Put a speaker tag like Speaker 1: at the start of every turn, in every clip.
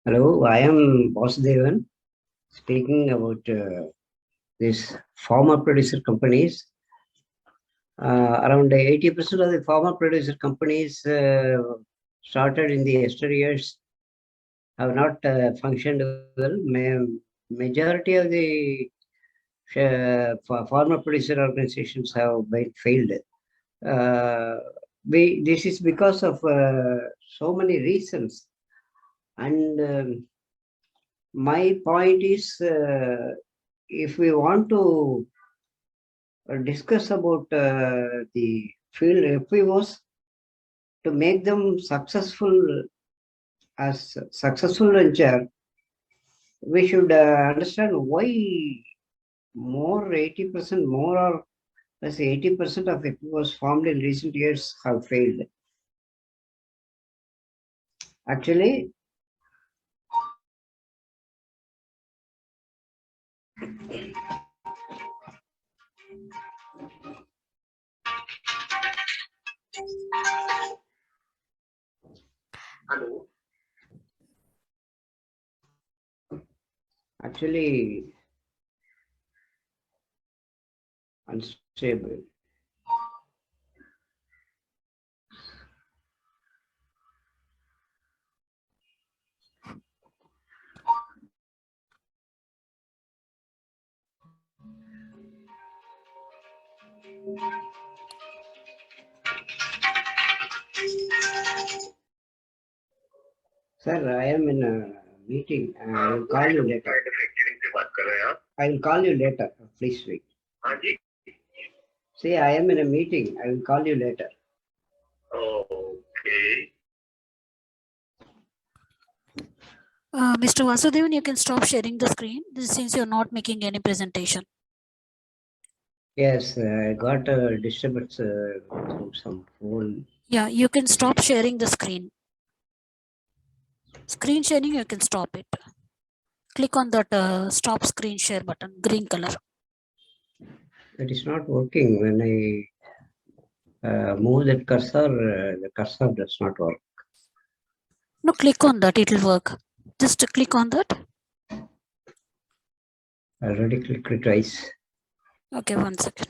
Speaker 1: Hello, I am Vasudevan speaking about these farmer producer companies. Around 80% of the farmer producer companies started in the yesteryears have not functioned well. Majority of the farmer producer organizations have been failed. This is because of so many reasons. And my point is, if we want to discuss about the field Fpos to make them successful as successful venture, we should understand why more 80% more or less 80% of Fpos formed in recent years have failed. Actually,
Speaker 2: Hello.
Speaker 1: Actually, unstable. Sir, I am in a meeting. I will call you later. I will call you later. Please wait. See, I am in a meeting. I will call you later.
Speaker 2: Okay.
Speaker 3: Mr. Vasudevan, you can stop sharing the screen since you're not making any presentation.
Speaker 1: Yes, I got a disturbance through some phone.
Speaker 3: Yeah, you can stop sharing the screen. Screen sharing, you can stop it. Click on that stop screen share button, green color.
Speaker 1: It is not working. When I move that cursor, the cursor does not work.
Speaker 3: No, click on that, it will work. Just click on that.
Speaker 1: I already clicked it twice.
Speaker 3: Okay, 1 second.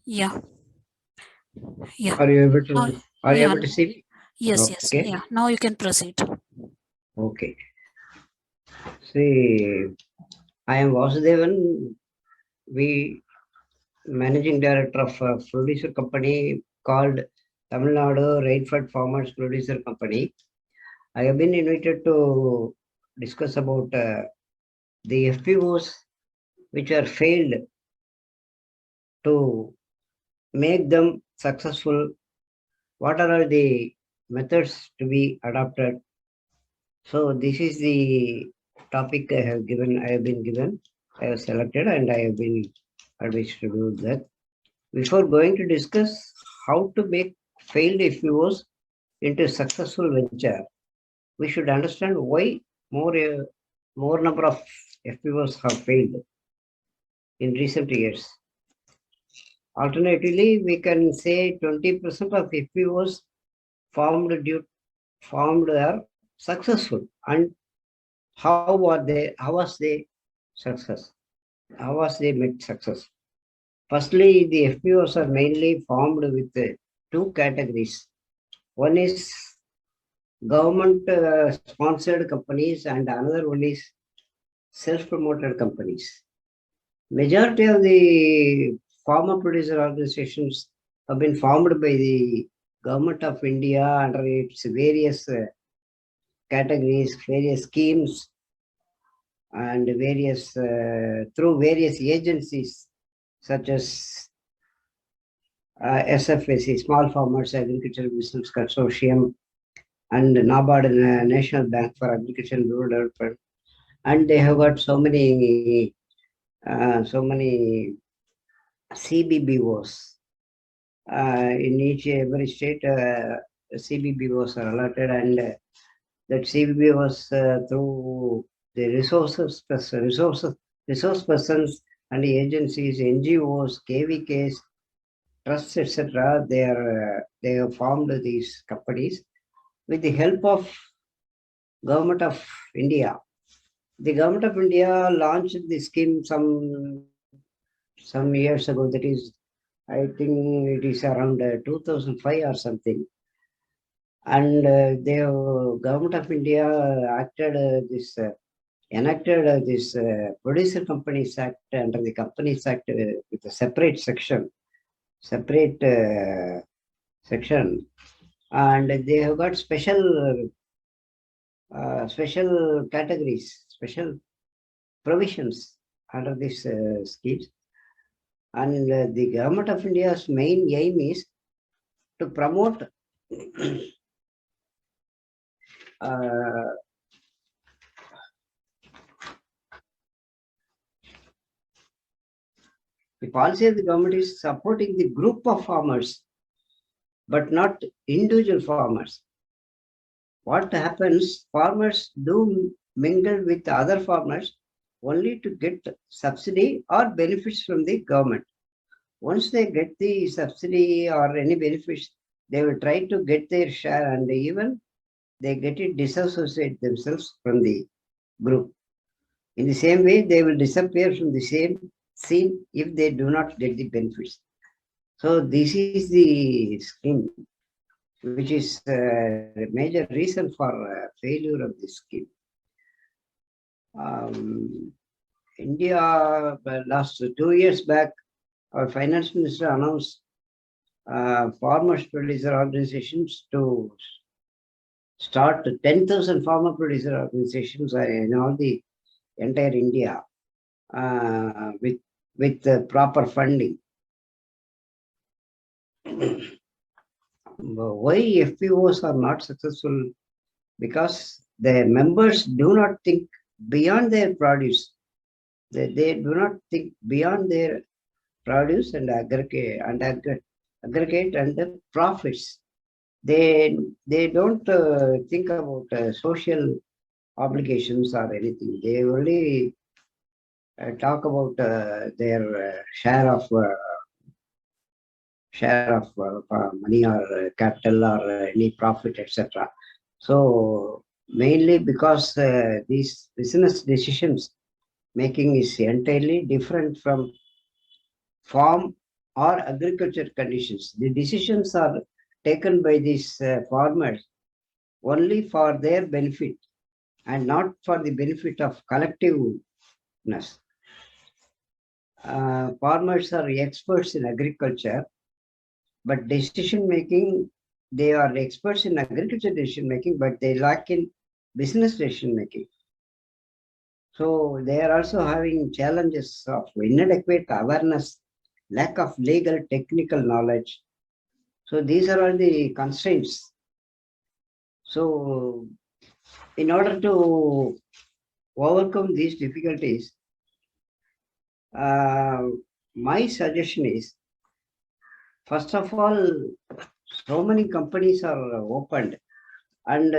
Speaker 3: Yeah. Yeah.
Speaker 1: Are you able to? Are you
Speaker 3: yeah,
Speaker 1: able to see me?
Speaker 3: Yes, yes.
Speaker 1: Okay.
Speaker 3: Yeah. Now you can proceed.
Speaker 1: Okay. See, I am Vasudevan V, managing director of a producer company called Tamilnadu Rainfed Farmers Producer Company. I have been invited to discuss about the Fpos which are failed to make them successful. What are the methods to be adopted? So this is the topic I have been given, I have selected, and I have been advised to do that. Before going to discuss how to make failed FPOs into a successful venture, we should understand why more number of FPOs have failed in recent years. Alternatively, we can say 20% of FPOs formed are successful. And how was they success? How was they made success? Firstly, the FPOs are mainly formed with two categories. One is government sponsored companies and another one is self-promoted companies. Majority of the farmer producer organizations have been formed by the government of India under its various categories, various schemes, and various through various agencies such as SFAC, Small Farmers Agricultural Business Consortium, and NABARD, National Bank for Agriculture and Rural Development, and they have got so many CBBOs. In every state, CBBOs are allotted, and that CBBOs through the resource persons and the agencies, NGOs, KVKs, trusts, etc. They have formed these companies with the help of Government of India. The Government of India launched the scheme some years ago. That is, I think it is around 2005 or something. And the Government of India enacted this Producer Companies Act under the Companies Act with a separate section, and they have got special categories, special provisions under this schemes. And the Government of India's main aim is to promote the policy of the government is supporting the group of farmers, but not individual farmers. What happens, farmers do mingle with other farmers only to get subsidy or benefits from the government. Once they get the subsidy or any benefits, they will try to get their share, and even they get it disassociate themselves from the group. In the same way, they will disappear from the same scene if they do not get the benefits. So this is the scheme, which is a major reason for failure of this scheme. India, last 2 years back, our finance minister announced farmers producer organizations to start 10,000 farmer producer organizations in all the entire India with proper funding. Why Fpos are not successful? Because the members do not think beyond their produce. They do not think beyond their produce and aggregate and the profits. They don't think about social obligations or anything. They only talk about their share of money or capital or any profit, etc. So mainly because these business decisions making is entirely different from farm or agriculture conditions. The decisions are taken by these farmers only for their benefit and not for the benefit of collectiveness. Farmers are experts in agriculture, but decision making, they are experts in agriculture decision making, but they lack in business decision making. So they are also having challenges of inadequate awareness, lack of legal technical knowledge. So these are all the constraints. So in order to overcome these difficulties, my suggestion is, first of all, so many companies are opened and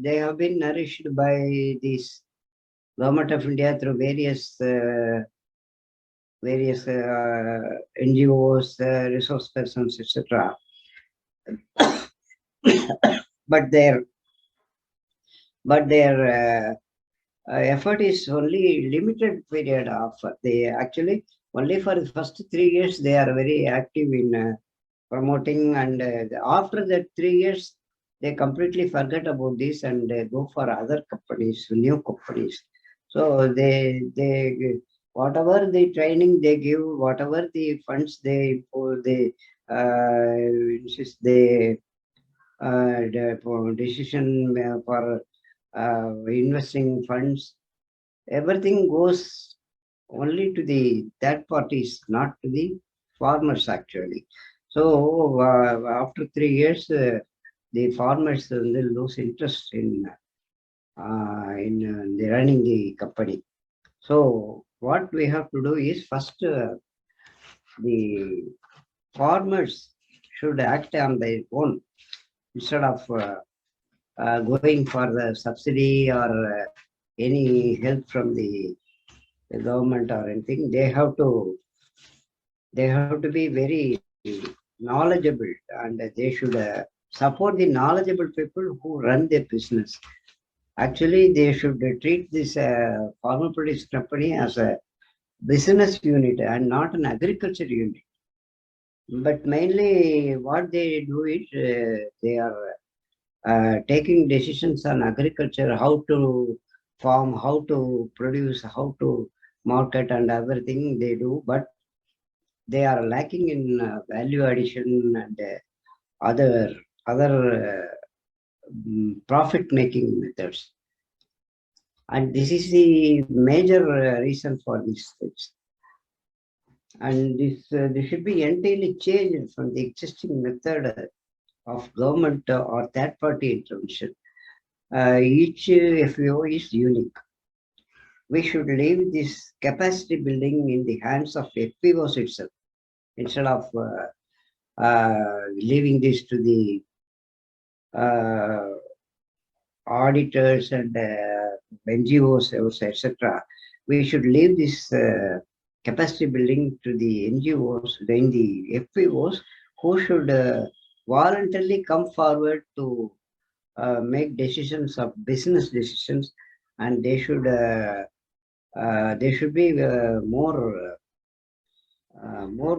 Speaker 1: they have been nourished by this Government of India through various NGOs, resource persons, etc. but their effort is only limited period of. They actually only for the first 3 years they are very active in promoting, and after that 3 years they completely forget about this and they go for other companies, new companies. So they whatever the training they give, whatever the funds they insist, the decision for investing funds, everything goes only to the third parties, not to the farmers actually. So after 3 years, the farmers will lose interest in running the company. So what we have to do is, first the farmers should act on their own instead of going for the subsidy or any help from the government or anything. They have to be very knowledgeable, and they should support the knowledgeable people who run their business. Actually, they should treat this farmer producer company as a business unit and not an agriculture unit. But mainly what they do is they are taking decisions on agriculture, how to farm, how to produce, how to market and everything they do, but they are lacking in value addition and other profit making methods. And this is the major reason for this. And this should be entirely changed from the existing method of government or third party intervention. Each FPO is unique. We should leave this capacity building in the hands of FPOs itself instead of leaving this to the auditors and NGOs, etc. We should leave this capacity building to the NGOs, then the FPOs, who should voluntarily come forward to make decisions of business decisions, and they should be more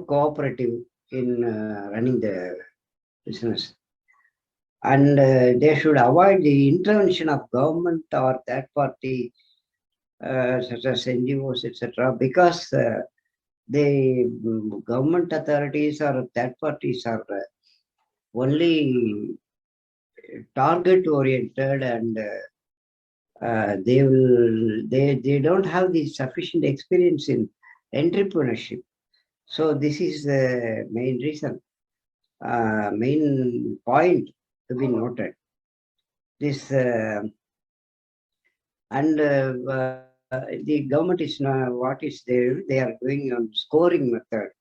Speaker 1: cooperative in running the business. And they should avoid the intervention of government or third party such as NGOs, etc. because the government authorities or third parties are only target oriented, and they don't have the sufficient experience in entrepreneurship. So this is the main reason, main point to be noted. This the government is what is there? They are doing on scoring method.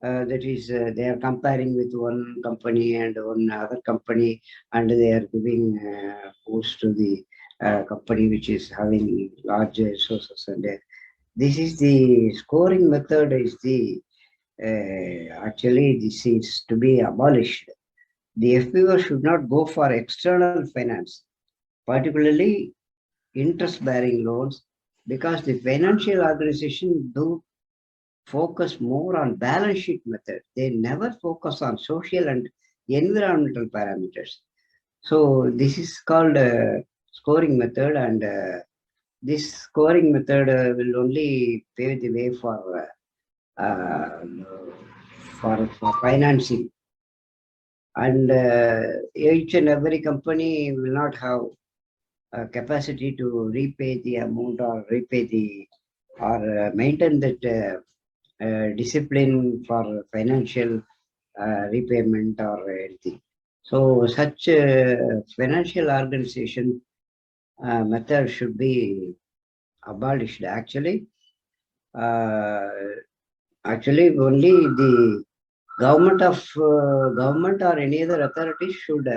Speaker 1: That is, they are comparing with one company and one other company, and they are giving boost to the company which is having large resources. And this is the scoring method. Is the actually this is to be abolished. The FPO should not go for external finance, particularly interest-bearing loans, because the financial organization do focus more on balance sheet method. They never focus on social and environmental parameters. So this is called scoring method, and this scoring method will only pave the way for financing. And each and every company will not have capacity to repay the amount or repay the or maintain that discipline for financial repayment or anything. So such financial organization method should be abolished. Actually, only the government or any other authority should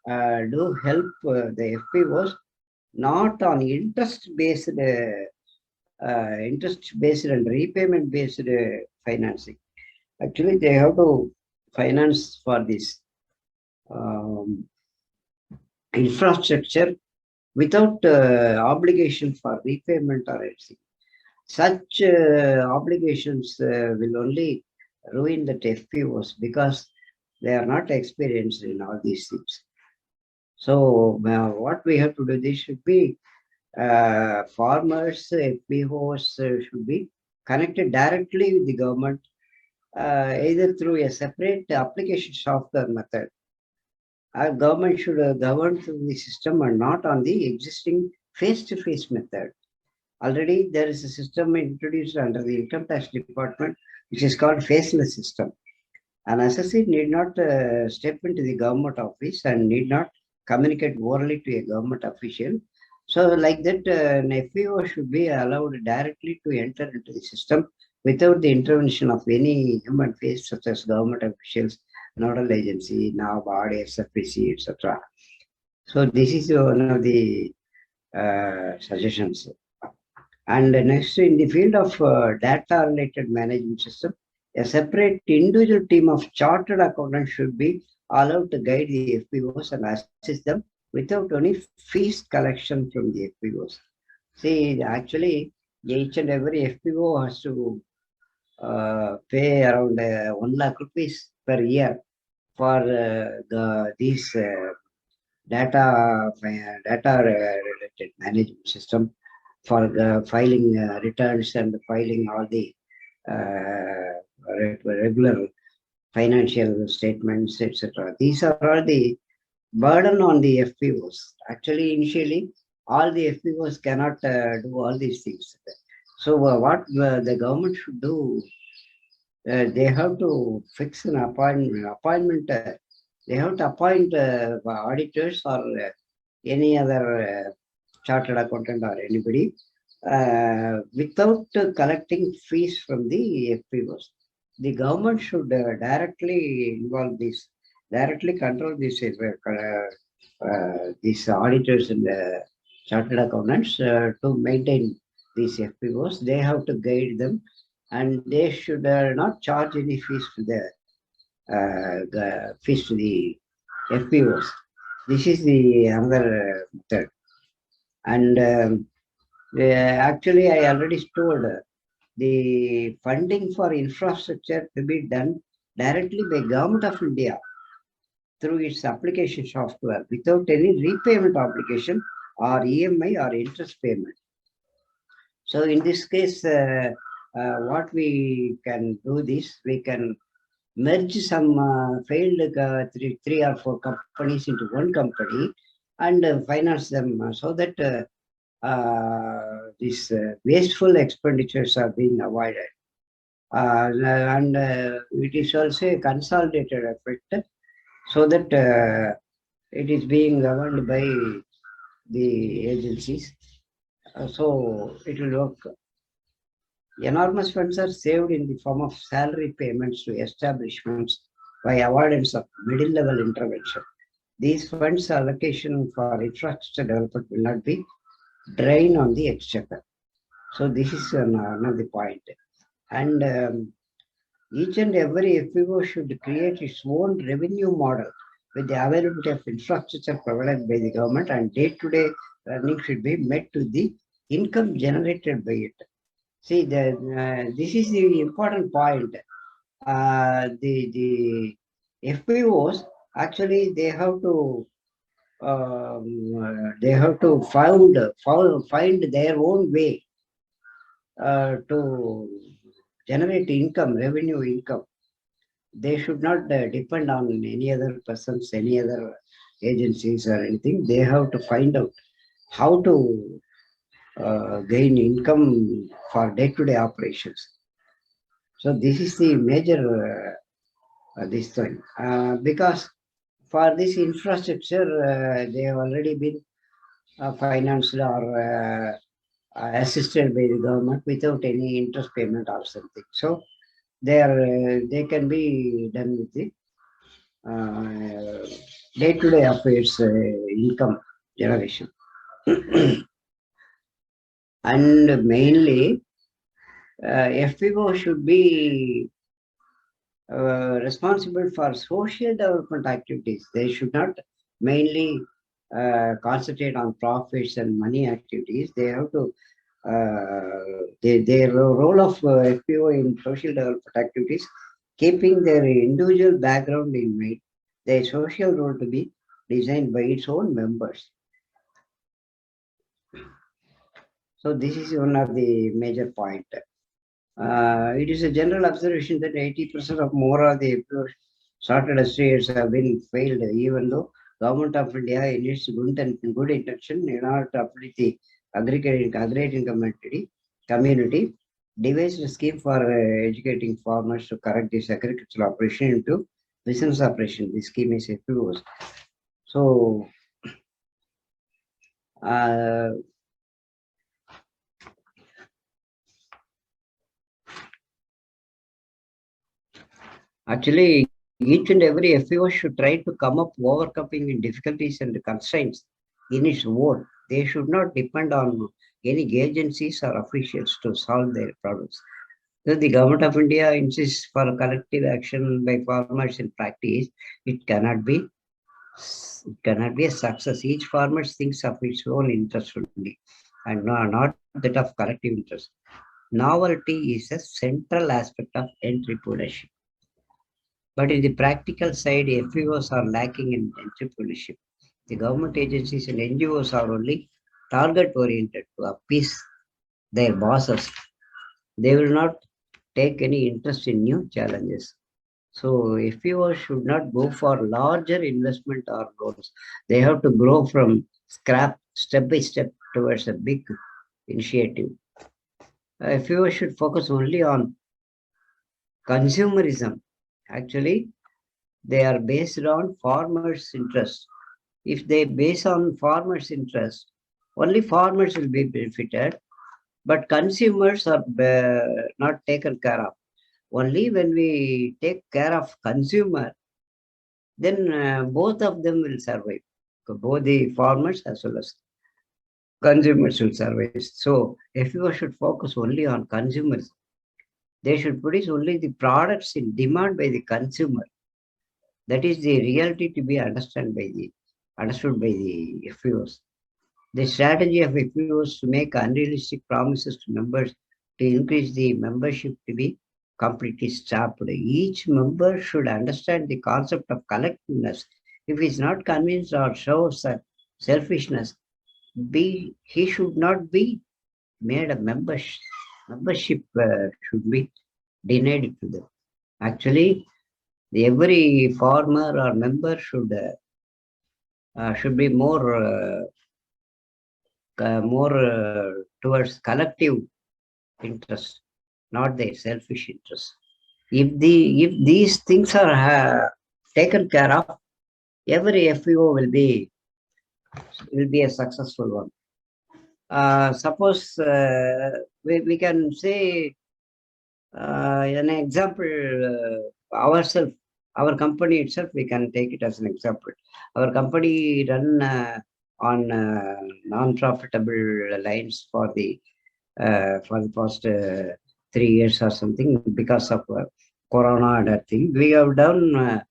Speaker 1: do help the FPOs, not on interest-based and repayment-based financing. Actually, they have to finance for this infrastructure without obligation for repayment or anything. Such obligations will only ruin the FPOs because they are not experienced in all these things. So what we have to do, this should be farmers, FPOs should be connected directly with the government, either through a separate application software method. Our government should govern through the system and not on the existing face-to-face method. Already there is a system introduced under the Income Tax Department, which is called faceless system. An assessee need not step into the government office and need not communicate orally to a government official. So like that, an FPO should be allowed directly to enter into the system without the intervention of any human face, such as government officials, nodal agency, NABARD, SFPC, etc. So this is one of the suggestions. And next, in the field of data-related management system, A separate individual team of chartered accountants should be allowed to guide the FPOs and assist them without any fees collection from the FPOs. See, actually, each and every FPO has to pay around 1 lakh rupees per year for these data related management system for filing returns and filing all the regular financial statements, etc. These are all the burden on the FPOs. Actually, initially, all the FPOs cannot do all these things. So what the government should do, they have to fix an appointment. They have to appoint auditors or any other chartered accountant or anybody without collecting fees from the FPOs. The government should directly involve this, directly control these auditors and chartered accountants to maintain these FPOs. They have to guide them, and they should not charge any fees to the FPOs. This is the another method. And actually, I already told the funding for infrastructure to be done directly by Government of India through its application software without any repayment obligation or EMI or interest payment. So in this case, what we can do this, we can merge some failed three or four companies into one company and finance them so that these wasteful expenditures are being avoided. And it is also a consolidated effect so that it is being governed by the agencies. So it will work. Enormous funds are saved in the form of salary payments to establishments by avoidance of middle-level intervention. These funds allocation for infrastructure development will not be drained on the exchequer. So this is another point. And each and every FPO should create its own revenue model with the availability of infrastructure provided by the government, and day-to-day running should be met to the income generated by it. See, this is the important point. The FPOs actually they have to find their own way to generate income, revenue income. They should not depend on any other persons, any other agencies or anything. They have to find out how to gain income for day-to-day operations. So this is the major this thing because for this infrastructure they have already been financed or assisted by the government without any interest payment or something. So they can be done with the day-to-day affairs income generation. And mainly FPO should be responsible for social development activities. They should not mainly concentrate on profits and money activities. They have to their role of FPO in social development activities, keeping their individual background in mind, their social role to be designed by its own members. So this is one of the major points. It is a general observation that 80% of more of the started estates have been failed, even though Government of India in its good intention in order to uplift the agrarian community devised a scheme for educating farmers to correct this agricultural operation into business operation. This scheme is Fpos. So actually, each and every FPO should try to come up overcoming difficulties and constraints in its own. They should not depend on any agencies or officials to solve their problems. So the government of India insists for collective action by farmers in practice. It cannot be. It cannot be a success. Each farmer thinks of its own interest only, and not that of collective interest. Novelty is a central aspect of entrepreneurship. But in the practical side, FPOs are lacking in entrepreneurship. The government agencies and NGOs are only target-oriented to appease their bosses. They will not take any interest in new challenges. So FPOs should not go for larger investment or goals. They have to grow from scrap step by step towards a big initiative. FPOs should focus only on consumerism. Actually, they are based on farmers' interest. If they base on farmers' interest, only farmers will be benefited, but consumers are not taken care of. Only when we take care of consumer, then both of them will survive. Both the farmers as well as consumers will survive. So FPO should focus only on consumers. They should produce only the products in demand by the consumer. That is the reality to be understood by the FPOs. The strategy of FPOs to make unrealistic promises to members to increase the membership to be completely stopped. Each member should understand the concept of collectiveness. If he is not convinced or shows selfishness, he should not be made a membership. Membership should be denied to them. Actually, every farmer or member should be more towards collective interest, not their selfish interest. If these things are taken care of, every FPO will be a successful one. Suppose we can say an example ourselves, our company itself, we can take it as an example. Our company run on non-profitable lines for the past 3 years or something because of Corona and that thing. We have done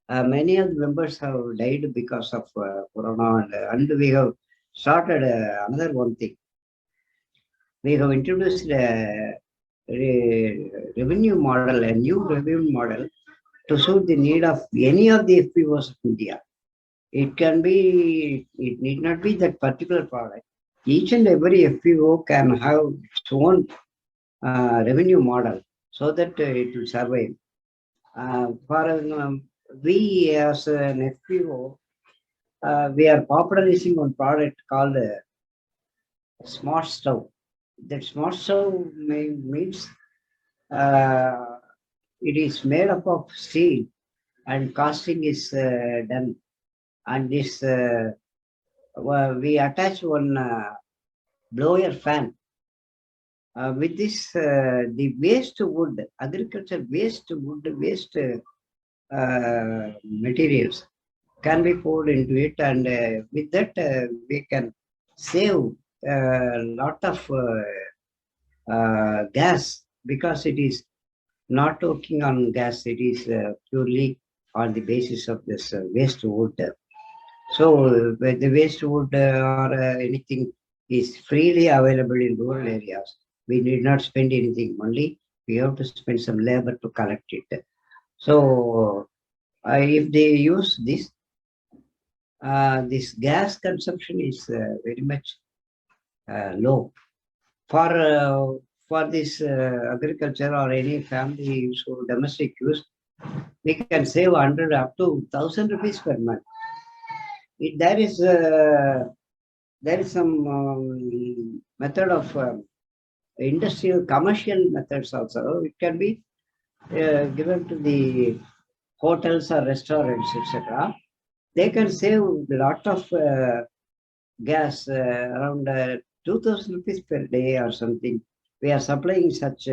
Speaker 1: many of the members have died because of Corona, and we have started another one thing. We have introduced a revenue model, a new revenue model to suit the need of any of the FPOs of India. It need not be that particular product. Each and every FPO can have its own revenue model so that it will survive. We as an FPO, we are popularizing one product called smart stove. That smart stove means it is made up of steel and casting is done. And this we attach one blower fan. With this, the waste wood, agriculture waste wood, waste materials can be poured into it, and with that we can save a lot of gas, because it is not working on gas, it is purely on the basis of this waste wood. So the waste wood or anything is freely available in rural areas. We need not spend anything, only we have to spend some labor to collect it. So if they use this, this gas consumption is very much low. For this agriculture or any family use or domestic use, we can save 100 up to 1,000 rupees per month. There is some method of industrial commercial methods also. It can be given to the hotels or restaurants, etc. They can save a lot of gas, around 2,000 rupees per day or something. We are supplying such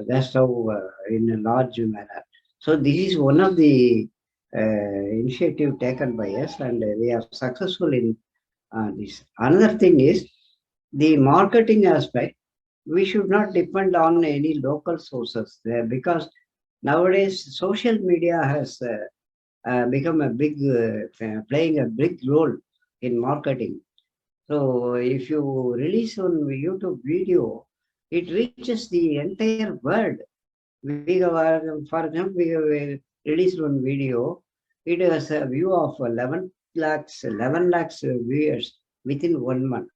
Speaker 1: gas stove in a large manner. So this is one of the initiative taken by us, and we are successful in this. Another thing is the marketing aspect. we should not depend on any local sources there, because nowadays social media has become a big, playing a big role in marketing. So if you release one YouTube video, it reaches the entire world. For example, we released one video. It has a view of 11 lakhs viewers within 1 month.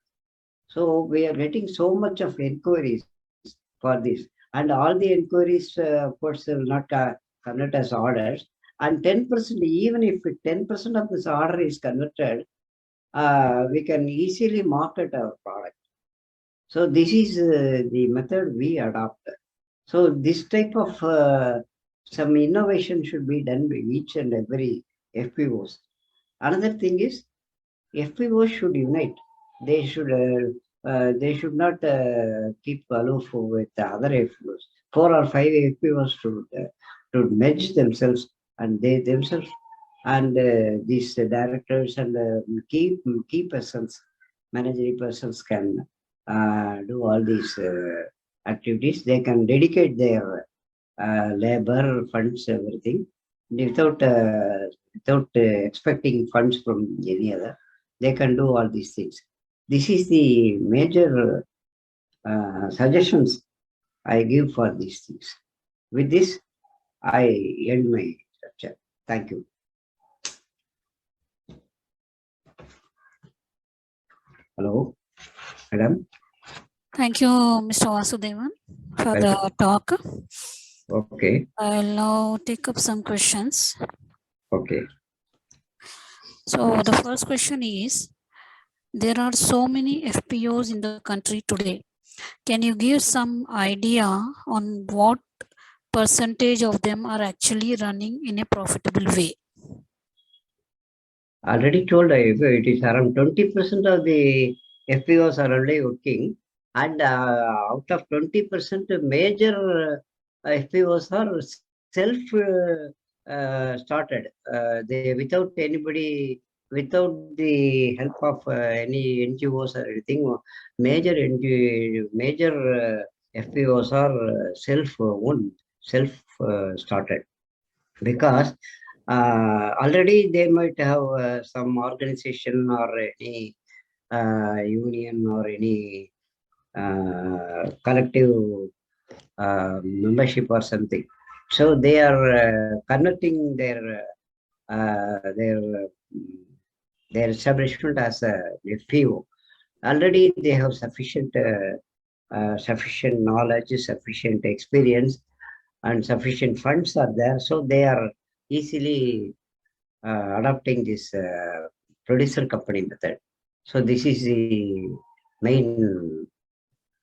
Speaker 1: So we are getting so much of inquiries for this, and all the inquiries, of course, will not convert as orders. And 10%, even if 10% of this order is converted, we can easily market our product. So this is the method we adopt. So this type of some innovation should be done by each and every FPOs. Another thing is FPOs should unite. They should not keep aloof with the other FPOs. 4 or 5 FPOs should merge themselves, and they themselves and these directors and key persons, managerial persons can do all these activities. They can dedicate their labor, funds, everything without expecting funds from any other. They can do all these things. This is the major suggestions I give for these things. With this, I end my lecture. Thank you. Hello, madam.
Speaker 3: Thank you, Mr. Vasudevan, for the talk.
Speaker 1: Okay.
Speaker 3: I'll now take up some questions.
Speaker 1: Okay.
Speaker 3: So the first question is, there are so many FPOs in the country today. Can you give some idea on what percentage of them are actually running in a profitable way?
Speaker 1: Already told it is around 20% of the FPOs are already working, and out of 20%, major FPOs are self started. They without anybody, without the help of any NGOs or anything. Major FPOs are self-owned, self-started, because already they might have some organization or any union or any collective membership or something. So they are converting their establishment as a FPO. Already they have sufficient knowledge, sufficient experience, and sufficient funds are there. So they are easily adopting this producer company method. So this is the main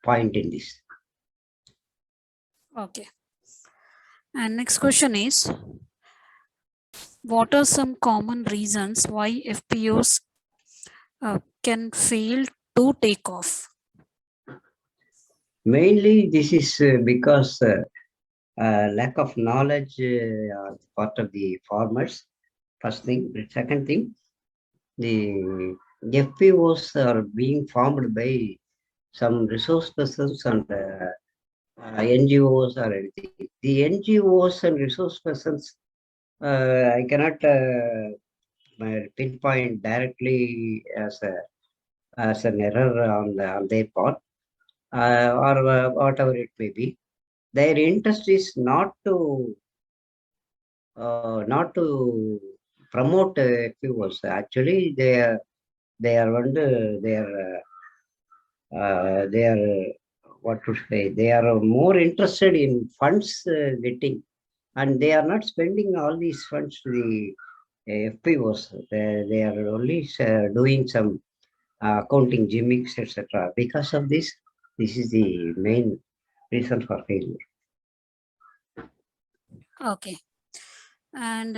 Speaker 1: point in this.
Speaker 3: Okay. And next question is, what are some common reasons why FPOs can fail to take off?
Speaker 1: Mainly, this is because lack of knowledge on the part of the farmers. First thing. Second thing, the FPOs are being formed by some resource persons and NGOs or anything. The NGOs and resource persons, I cannot pinpoint directly as an error on their part, or whatever it may be. Their interest is not to promote FPOs. Actually, they are what to say, they are more interested in funds getting, and they are not spending all these funds to the FPOs. They are only doing some accounting gimmicks, etc. Because of this is the main reason for failure.
Speaker 3: Okay. And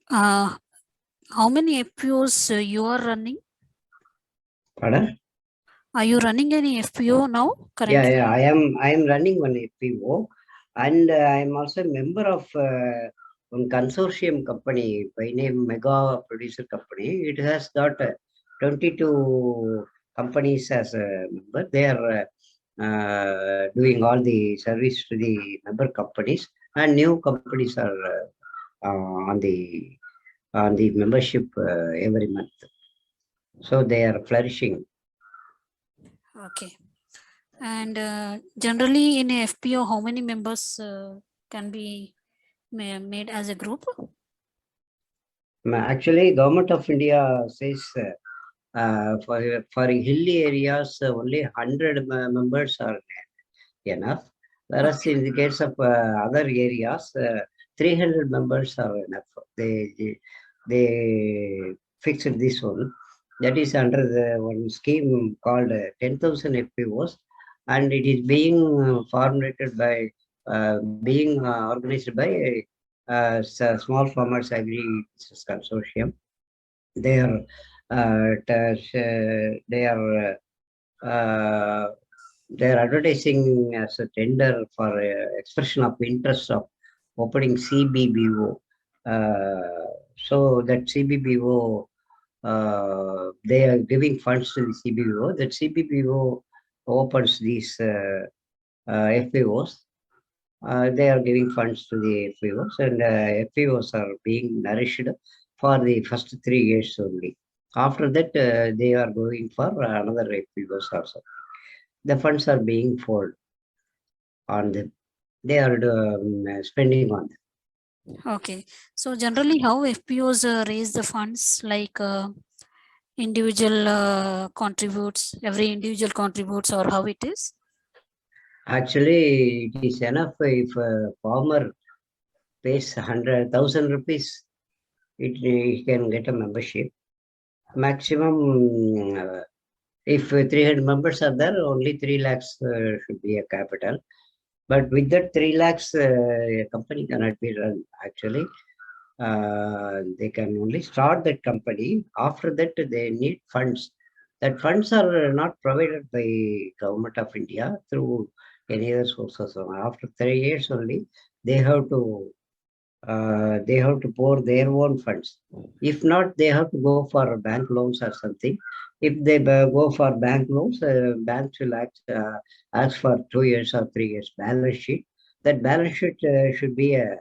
Speaker 3: how many FPOs you are running?
Speaker 1: Pardon?
Speaker 3: Are you running any FPO now currently?
Speaker 1: Yeah, I am running one FPO, and I am also a member of one consortium company by name Mega Producer Company. It has got 22 companies as a member. They are doing all the service to the member companies, and new companies are on the membership every month. So they are flourishing.
Speaker 3: Okay. And generally in a FPO, how many members can be made as a group?
Speaker 1: Actually, Government of India says for hilly areas, only 100 members are enough. Whereas in the case of other areas, 300 members are enough. They fixed this one. That is under the one scheme called 10,000 FPOs, and it is being formulated by being organized by Small Farmers Agri Business Consortium. They are they are advertising as a tender for expression of interest of opening CBBO. So that CBBO, they are giving funds to the CBBO. That CBBO opens these FPOs. They are giving funds to the FPOs, and FPOs are being nourished for the first 3 years only. After that, they are going for another FPOs also. The funds are being poured on them. They are spending on them.
Speaker 3: Okay. So generally how FPOs raise the funds, like individual contributes, every individual contributes, or how it is?
Speaker 1: Actually, it is enough if a farmer pays 100,000 rupees, he can get a membership. Maximum, if 300 members are there, only 3 lakhs should be a capital. But with that 3 lakhs, a company cannot be run. Actually, they can only start that company. After that, they need funds. That funds are not provided by Government of India through any other sources. After 3 years only, they have to pour their own funds. If not, they have to go for bank loans or something. If they go for bank loans, banks will ask for 2 years or 3 years balance sheet. That balance sheet should be a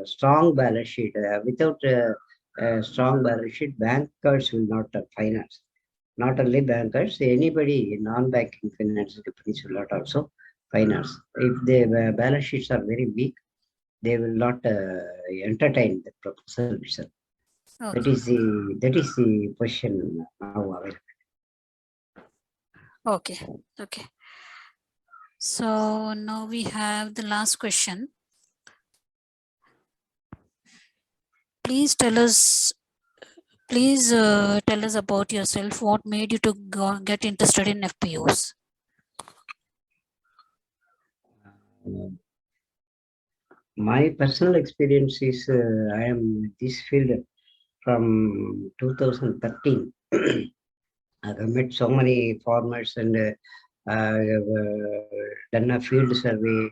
Speaker 1: strong balance sheet. Without a strong balance sheet, bankers will not finance. Not only bankers, anybody, non-banking financial companies will not also finance. If the balance sheets are very weak, they will not entertain the proposal itself.
Speaker 3: Okay.
Speaker 1: That is the question now available.
Speaker 3: Okay. Okay. So now we have the last question. Please tell us about yourself. What made you to get interested in FPOs?
Speaker 1: My personal experience is I am in this field from 2013. I've met so many farmers and done a field survey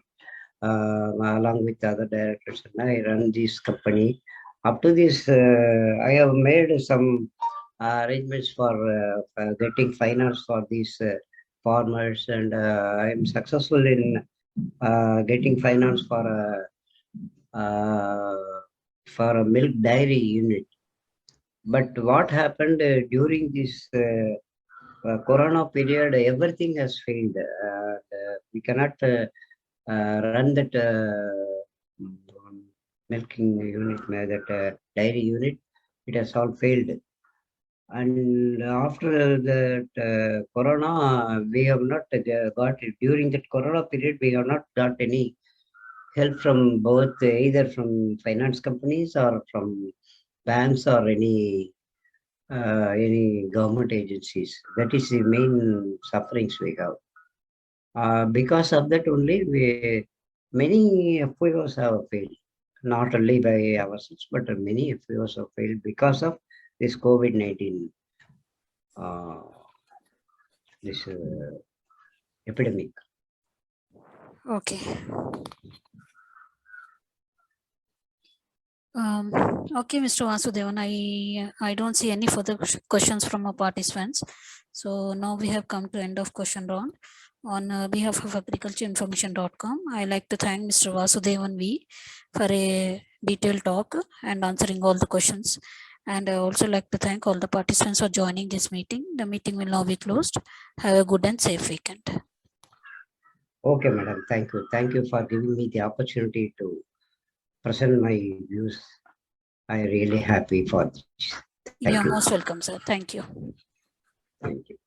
Speaker 1: along with other directors, and I run this company. Up to this, I have made some arrangements for getting finance for these farmers, and I am successful in getting finance for a milk dairy unit. But what happened during this Corona period, everything has failed. We cannot run that milking unit, that dairy unit. It has all failed. And after that Corona, we have not got it. During that Corona period, we have not got any help from both, either from finance companies or from banks or any government agencies. That is the main sufferings we have. Because of that only, many FPOs have failed, not only by ourselves, but many FPOs have failed because of this COVID-19, this epidemic.
Speaker 3: Okay. Okay, Mr. Vasudevan, I don't see any further questions from our participants. So now we have come to end of question round. On behalf of agricultureinformation.com, I like to thank Mr. Vasudevan V for a detailed talk and answering all the questions. And I also like to thank all the participants for joining this meeting. The meeting will now be closed. Have a good and safe weekend.
Speaker 1: Okay, madam. Thank you. Thank you for giving me the opportunity to present my views. I really happy for this.
Speaker 3: You are
Speaker 1: Thank you.
Speaker 3: most welcome, sir. Thank you.
Speaker 1: Thank you.